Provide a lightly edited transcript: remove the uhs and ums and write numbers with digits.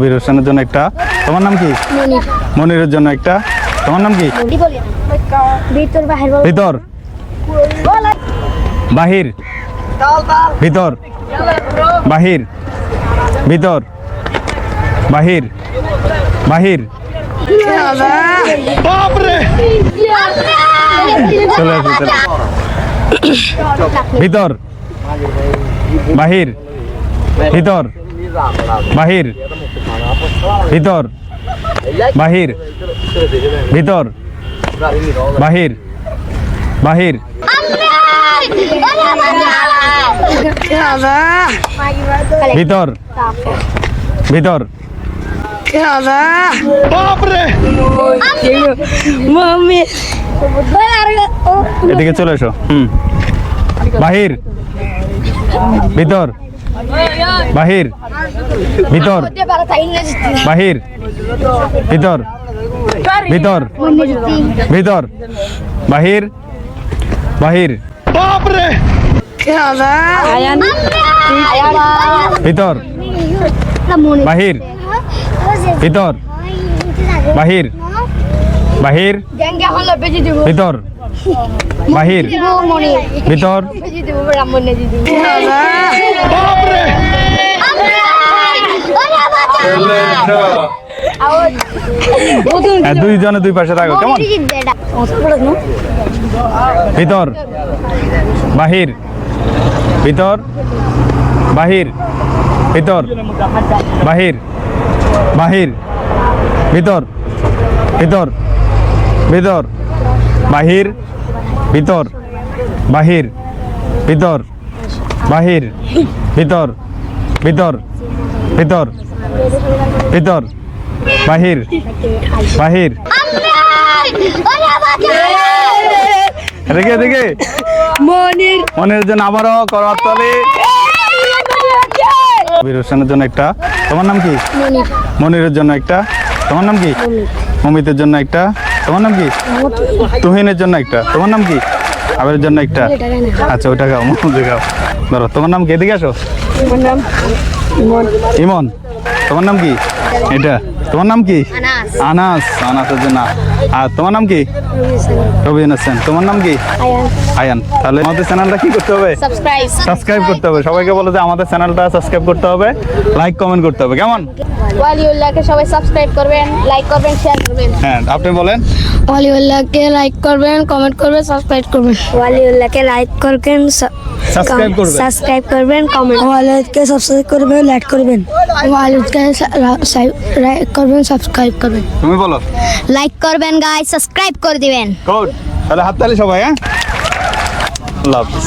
বীর হোসেনের জন্য একটা। তোমার নাম কি? মনিরের জন্য একটা। তোমার নাম কি? ভিতর বাহির ভিতর বাহির ভিতর বাহির বাহির চলে আসি ভিতর বাহির ভিতর বাহির ভিতর বাহির ভিতর বাহির বাহির ভিতর ভিতর এদিকে চলে এসো। বাহির ভিতর বাহির ভিতর বাহির ভিতর ভিতর ভিতর বাহির বাহির ভিতর বাহির ভিতর বাহির বাহির ভিতর বাহির ভিতর দুইজনে দুই পাশে থাকো কেমন? ভিতর বাহির ভিতর বাহির ভিতর বাহির বাহির ভিতর ভিতর ভিতর বাহির ভিতর বাহির ভিতর বাহির ভিতর ভিতর ভিতর ভিতর বাহির বাহির দেখে দেখে মনের জন্য আবারও করতালি। বীর হোসেনের জন্য একটা। তোমার নাম কি? মনিরের জন্য একটা। তোমার নাম কি? মমিতের জন্য একটা। তোমার নাম কি? তুহিনের জন্য একটা। তোমার নাম কি? আবের জন্য একটা। আচ্ছা ওটা খাও, মনে খাও। ধরো তোমার নাম কি? এদিকে আসো। ইমন। তোমার নাম কি? এটা। তোমার নাম কি? আনাস। আনাসের জন্য। আর তোমার নাম কি? রবিন হোসেন। তোমার নাম কি? আয়ান। তাহলে আমাদের চ্যানেলটা কি করতে হবে? সাবস্ক্রাইব করতে হবে। সবাইকে বলো যে আমাদের চ্যানেলটা সাবস্ক্রাইব করতে হবে, লাইক কমেন্ট করতে হবে। কেমন? ওয়ালিউল্লাহকে সবাই সাবস্ক্রাইব করবেন, লাইক করবেন, শেয়ার করবেন। হ্যাঁ আপনি বলেন। ওয়ালিউল্লাহকে লাইক করবেন, কমেন্ট করবেন, সাবস্ক্রাইব করবেন। ওয়ালিউল্লাহকে লাইক করবেন, সাবস্ক্রাইব করবেন। সাবস্ক্রাইব করবেন, কমেন্ট। ওয়ালিউল্লাহকে সাবস্ক্রাইব করবেন, লাইক করবেন। ওয়ালিউল্লাহকে লাইক করবেন, সাবস্ক্রাইব করবেন। তুমি বলো। লাইক করবেন গাইস, সাবস্ক্রাইব করে দিবেন। গুড। তাহলে হাততালি সবাই। হ্যাঁ আল্লাহ হাফেজ।